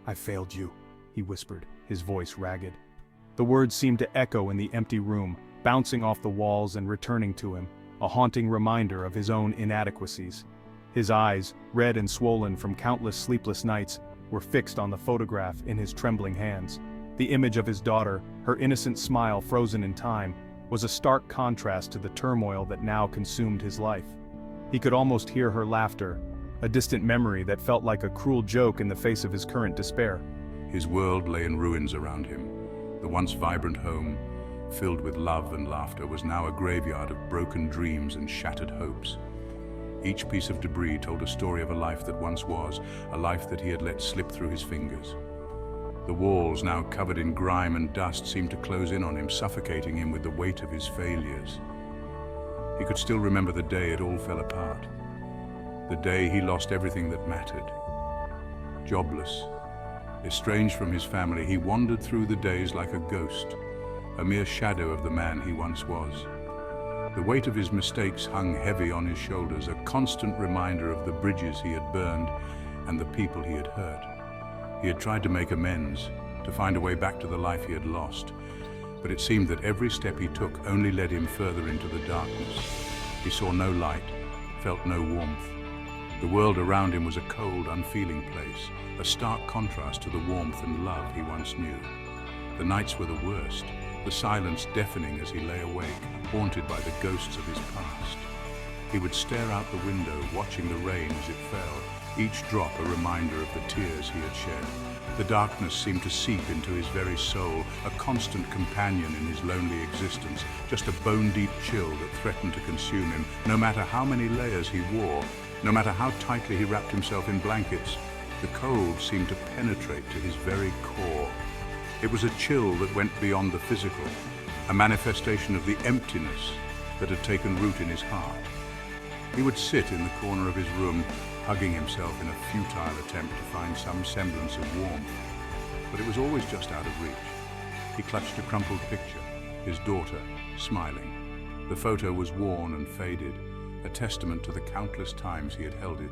"I failed you," he whispered, his voice ragged. The words seemed to echo in the empty room, bouncing off the walls and returning to him, a haunting reminder of his own inadequacies. His eyes, red and swollen from countless sleepless nights, were fixed on the photograph in his trembling hands. The image of his daughter, her innocent smile frozen in time, was a stark contrast to the turmoil that now consumed his life. He could almost hear her laughter, a distant memory that felt like a cruel joke in the face of his current despair. His world lay in ruins around him. The once vibrant home, filled with love and laughter, was now a graveyard of broken dreams and shattered hopes. Each piece of debris told a story of a life that once was, a life that he had let slip through his fingers. The walls, now covered in grime and dust, seemed to close in on him, suffocating him with the weight of his failures. He could still remember the day it all fell apart. The day he lost everything that mattered. Jobless, estranged from his family, he wandered through the days like a ghost, a mere shadow of the man he once was. The weight of his mistakes hung heavy on his shoulders, a constant reminder of the bridges he had burned and the people he had hurt. He had tried to make amends, to find a way back to the life he had lost, but it seemed that every step he took only led him further into the darkness. He saw no light, felt no warmth. The world around him was a cold, unfeeling place, a stark contrast to the warmth and love he once knew. The nights were the worst, the silence deafening as he lay awake, haunted by the ghosts of his past. He would stare out the window, watching the rain as it fell, each drop a reminder of the tears he had shed. The darkness seemed to seep into his very soul, a constant companion in his lonely existence, just a bone-deep chill that threatened to consume him, no matter how many layers he wore, no matter how tightly he wrapped himself in blankets. The cold seemed to penetrate to his very core. It was a chill that went beyond the physical, a manifestation of the emptiness that had taken root in his heart. He would sit in the corner of his room, hugging himself in a futile attempt to find some semblance of warmth, but it was always just out of reach. He clutched a crumpled picture, his daughter, smiling. The photo was worn and faded, a testament to the countless times he had held it,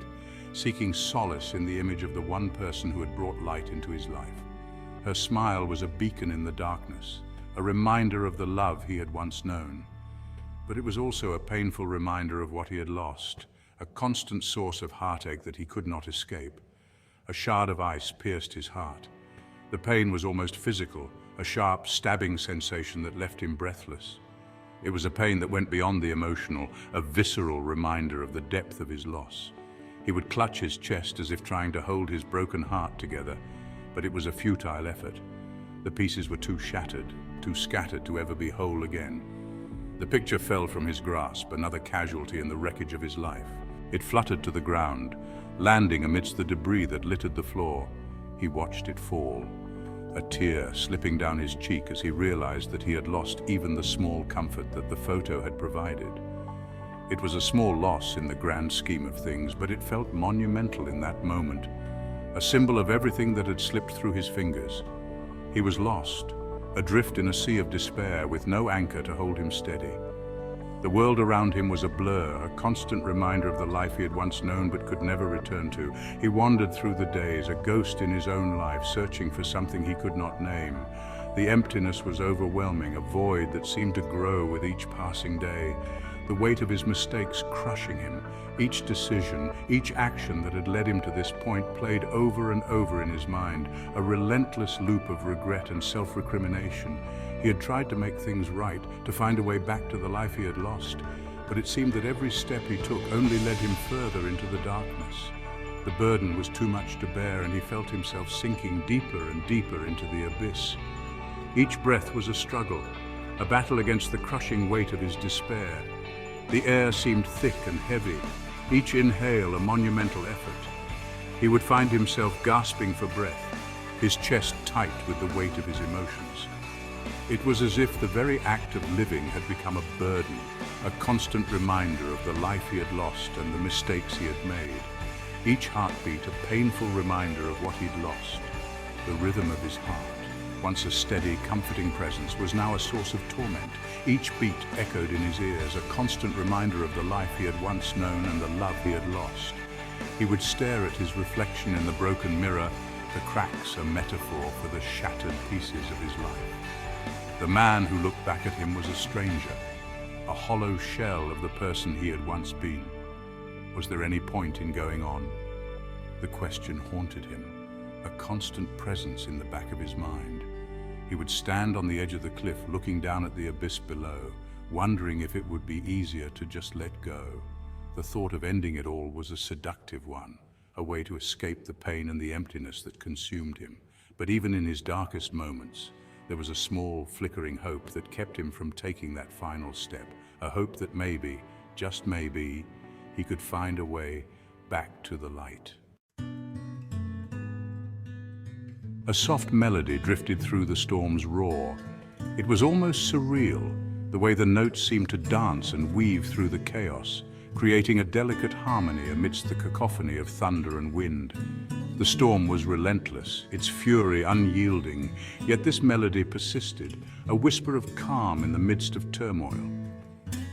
seeking solace in the image of the one person who had brought light into his life. Her smile was a beacon in the darkness, a reminder of the love he had once known. But it was also a painful reminder of what he had lost, a constant source of heartache that he could not escape. A shard of ice pierced his heart. The pain was almost physical, a sharp, stabbing sensation that left him breathless. It was a pain that went beyond the emotional, a visceral reminder of the depth of his loss. He would clutch his chest as if trying to hold his broken heart together, but it was a futile effort. The pieces were too shattered, too scattered to ever be whole again. The picture fell from his grasp, another casualty in the wreckage of his life. It fluttered to the ground, landing amidst the debris that littered the floor. He watched it fall, a tear slipping down his cheek as he realized that he had lost even the small comfort that the photo had provided. It was a small loss in the grand scheme of things, but it felt monumental in that moment, a symbol of everything that had slipped through his fingers. He was lost, adrift in a sea of despair with no anchor to hold him steady. The world around him was a blur, a constant reminder of the life he had once known but could never return to. He wandered through the days, a ghost in his own life, searching for something he could not name. The emptiness was overwhelming, a void that seemed to grow with each passing day. The weight of his mistakes crushing him. Each decision, each action that had led him to this point played over and over in his mind, a relentless loop of regret and self-recrimination. He had tried to make things right, to find a way back to the life he had lost, but it seemed that every step he took only led him further into the darkness. The burden was too much to bear, and he felt himself sinking deeper and deeper into the abyss. Each breath was a struggle, a battle against the crushing weight of his despair. The air seemed thick and heavy, each inhale a monumental effort. He would find himself gasping for breath, his chest tight with the weight of his emotions. It was as if the very act of living had become a burden, a constant reminder of the life he had lost and the mistakes he had made. Each heartbeat a painful reminder of what he'd lost. The rhythm of his heart, once a steady, comforting presence, was now a source of torment. Each beat echoed in his ears, a constant reminder of the life he had once known and the love he had lost. He would stare at his reflection in the broken mirror, the cracks a metaphor for the shattered pieces of his life. The man who looked back at him was a stranger, a hollow shell of the person he had once been. Was there any point in going on? The question haunted him, a constant presence in the back of his mind. He would stand on the edge of the cliff looking down at the abyss below, wondering if it would be easier to just let go. The thought of ending it all was a seductive one, a way to escape the pain and the emptiness that consumed him. But even in his darkest moments, there was a small, flickering hope that kept him from taking that final step, a hope that maybe, just maybe, he could find a way back to the light. A soft melody drifted through the storm's roar. It was almost surreal, the way the notes seemed to dance and weave through the chaos, creating a delicate harmony amidst the cacophony of thunder and wind. The storm was relentless, its fury unyielding, yet this melody persisted, a whisper of calm in the midst of turmoil.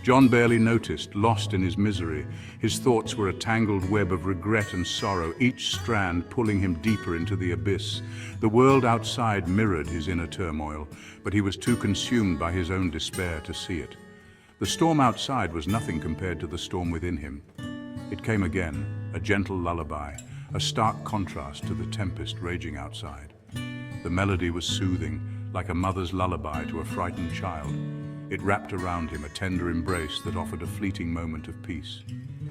John barely noticed, lost in his misery. His thoughts were a tangled web of regret and sorrow, each strand pulling him deeper into the abyss. The world outside mirrored his inner turmoil, but he was too consumed by his own despair to see it. The storm outside was nothing compared to the storm within him. It came again, a gentle lullaby, a stark contrast to the tempest raging outside. The melody was soothing, like a mother's lullaby to a frightened child. It wrapped around him a tender embrace that offered a fleeting moment of peace.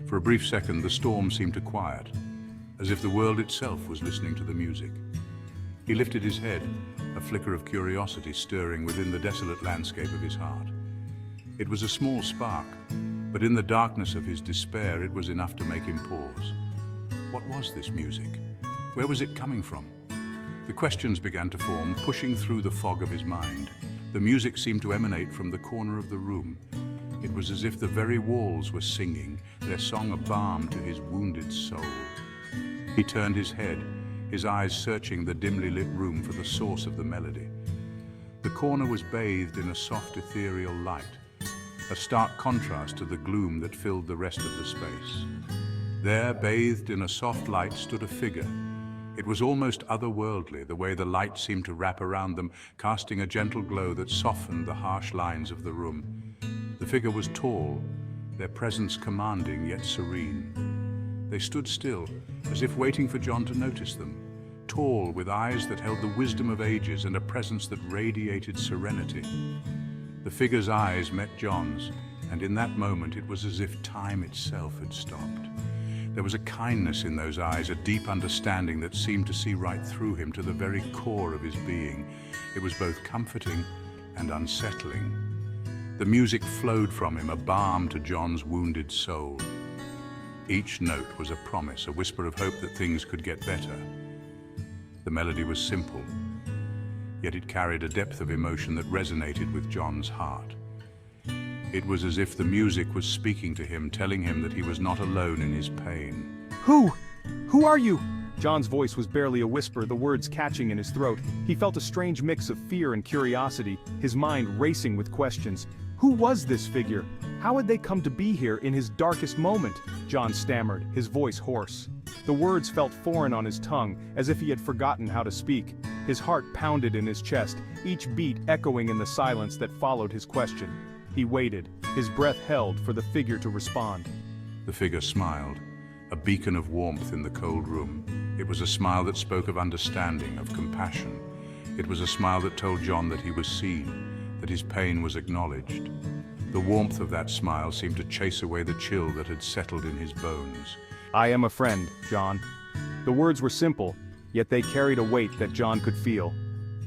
For a brief second, the storm seemed to quiet, as if the world itself was listening to the music. He lifted his head, a flicker of curiosity stirring within the desolate landscape of his heart. It was a small spark, but in the darkness of his despair, it was enough to make him pause. What was this music? Where was it coming from? The questions began to form, pushing through the fog of his mind. The music seemed to emanate from the corner of the room. It was as if the very walls were singing, their song a balm to his wounded soul. He turned his head, his eyes searching the dimly lit room for the source of the melody. The corner was bathed in a soft ethereal light, a stark contrast to the gloom that filled the rest of the space. There, bathed in a soft light, stood a figure. It was almost otherworldly, the way the light seemed to wrap around them, casting a gentle glow that softened the harsh lines of the room. The figure was tall, their presence commanding yet serene. They stood still, as if waiting for John to notice them. Tall, with eyes that held the wisdom of ages and a presence that radiated serenity. The figure's eyes met John's, and in that moment it was as if time itself had stopped. There was a kindness in those eyes, a deep understanding that seemed to see right through him to the very core of his being. It was both comforting and unsettling. The music flowed from him, a balm to John's wounded soul. Each note was a promise, a whisper of hope that things could get better. The melody was simple, yet it carried a depth of emotion that resonated with John's heart. It was as if the music was speaking to him, telling him that he was not alone in his pain. Who? Who are you? John's voice was barely a whisper, the words catching in his throat. He felt a strange mix of fear and curiosity, his mind racing with questions. Who was this figure? How had they come to be here in his darkest moment? John stammered, his voice hoarse. The words felt foreign on his tongue, as if he had forgotten how to speak. His heart pounded in his chest, each beat echoing in the silence that followed his question. He waited, his breath held for the figure to respond. The figure smiled, a beacon of warmth in the cold room. It was a smile that spoke of understanding, of compassion. It was a smile that told John that he was seen, that his pain was acknowledged. The warmth of that smile seemed to chase away the chill that had settled in his bones. I am a friend, John. The words were simple, yet they carried a weight that John could feel.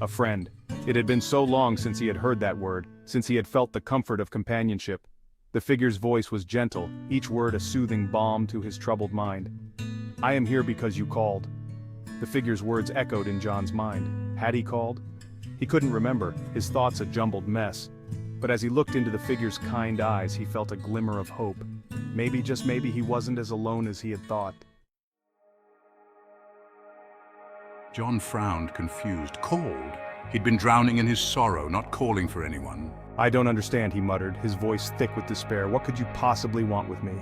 A friend. It had been so long since he had heard that word, since he had felt the comfort of companionship. The figure's voice was gentle, each word a soothing balm to his troubled mind. I am here because you called. The figure's words echoed in John's mind. Had he called? He couldn't remember, his thoughts a jumbled mess. But as he looked into the figure's kind eyes, he felt a glimmer of hope. Maybe, just maybe, he wasn't as alone as he had thought. John frowned, confused. Called? He'd been drowning in his sorrow, not calling for anyone. I don't understand, he muttered, his voice thick with despair. What could you possibly want with me?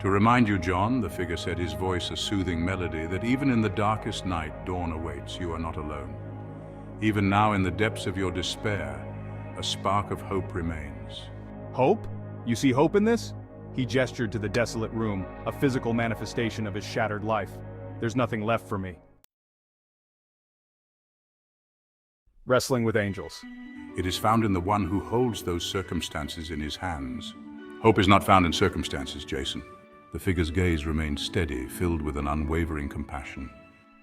To remind you, John, the figure said, his voice a soothing melody, that even in the darkest night, dawn awaits. You are not alone. Even now, in the depths of your despair, a spark of hope remains. Hope? You see hope in this? He gestured to the desolate room, a physical manifestation of his shattered life. There's nothing left for me. Wrestling with angels. It is found in the one who holds those circumstances in his hands. Hope is not found in circumstances, Jason. The figure's gaze remained steady, filled with an unwavering compassion.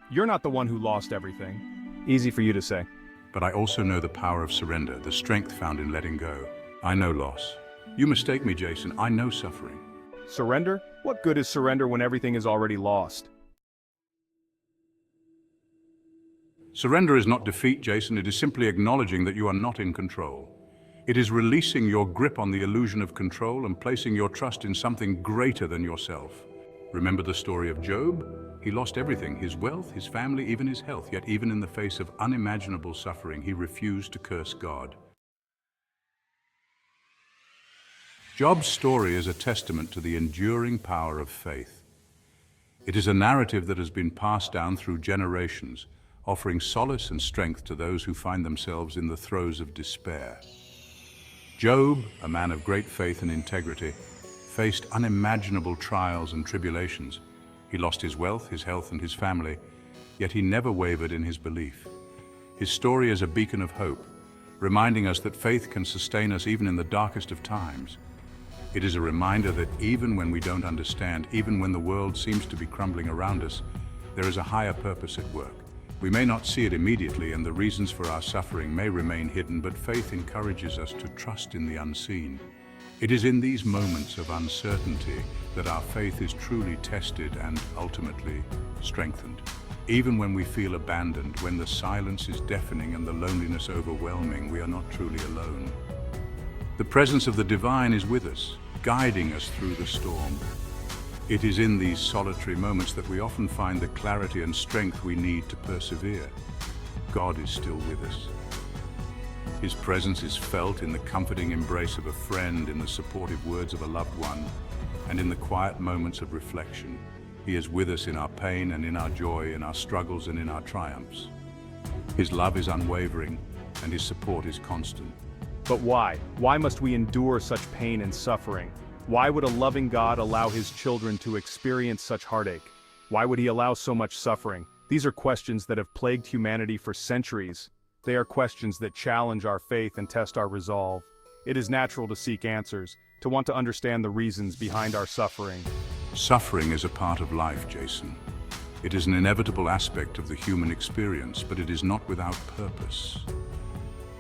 You're not the one who lost everything. Easy for you to say. But I also know the power of surrender, the strength found in letting go. I know loss. You mistake me, Jason. I know suffering. Surrender? What good is surrender when everything is already lost? Surrender is not defeat, Jason. It is simply acknowledging that you are not in control. It is releasing your grip on the illusion of control and placing your trust in something greater than yourself. Remember the story of Job? He lost everything, his wealth, his family, even his health. Yet even in the face of unimaginable suffering, he refused to curse God. Job's story is a testament to the enduring power of faith. It is a narrative that has been passed down through generations, offering solace and strength to those who find themselves in the throes of despair. Job, a man of great faith and integrity, faced unimaginable trials and tribulations. He lost his wealth, his health, and his family, yet he never wavered in his belief. His story is a beacon of hope, reminding us that faith can sustain us even in the darkest of times. It is a reminder that even when we don't understand, even when the world seems to be crumbling around us, there is a higher purpose at work. We may not see it immediately, and the reasons for our suffering may remain hidden, but faith encourages us to trust in the unseen. It is in these moments of uncertainty that our faith is truly tested and ultimately strengthened. Even when we feel abandoned, when the silence is deafening and the loneliness overwhelming, we are not truly alone. The presence of the divine is with us, guiding us through the storm. It is in these solitary moments that we often find the clarity and strength we need to persevere. God is still with us. His presence is felt in the comforting embrace of a friend, in the supportive words of a loved one, and in the quiet moments of reflection. He is with us in our pain and in our joy, in our struggles and in our triumphs. His love is unwavering, and his support is constant. But why? Why must we endure such pain and suffering? Why would a loving God allow his children to experience such heartache? Why would he allow so much suffering? These are questions that have plagued humanity for centuries. They are questions that challenge our faith and test our resolve. It is natural to seek answers, to want to understand the reasons behind our suffering. Suffering is a part of life, Jason. It is an inevitable aspect of the human experience, but it is not without purpose.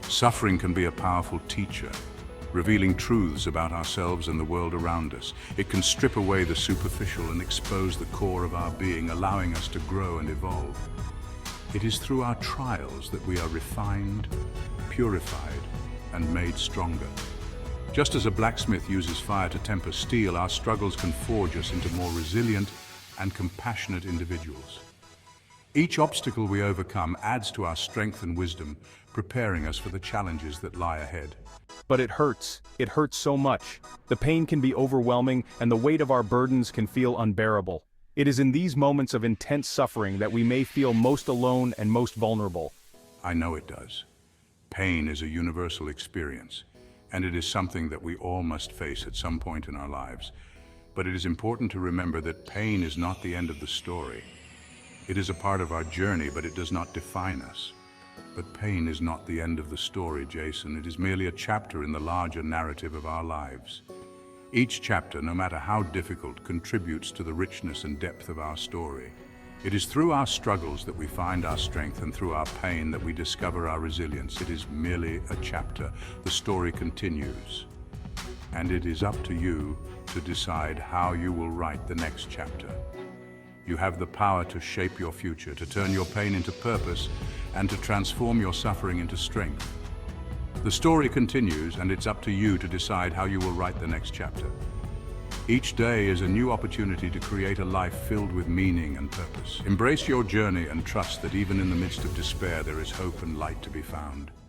Suffering can be a powerful teacher, revealing truths about ourselves and the world around us. It can strip away the superficial and expose the core of our being, allowing us to grow and evolve. It is through our trials that we are refined, purified, and made stronger. Just as a blacksmith uses fire to temper steel, our struggles can forge us into more resilient and compassionate individuals. Each obstacle we overcome adds to our strength and wisdom, preparing us for the challenges that lie ahead. But it hurts. It hurts so much. The pain can be overwhelming, and the weight of our burdens can feel unbearable. It is in these moments of intense suffering that we may feel most alone and most vulnerable. I know it does. Pain is a universal experience, and it is something that we all must face at some point in our lives. But it is important to remember that pain is not the end of the story. It is a part of our journey, but it does not define us. But pain is not the end of the story, Jason. It is merely a chapter in the larger narrative of our lives. Each chapter, no matter how difficult, contributes to the richness and depth of our story. It is through our struggles that we find our strength, and through our pain that we discover our resilience. It is merely a chapter. The story continues. And it is up to you to decide how you will write the next chapter. You have the power to shape your future, to turn your pain into purpose, and to transform your suffering into strength. The story continues, and it's up to you to decide how you will write the next chapter. Each day is a new opportunity to create a life filled with meaning and purpose. Embrace your journey and trust that even in the midst of despair, there is hope and light to be found.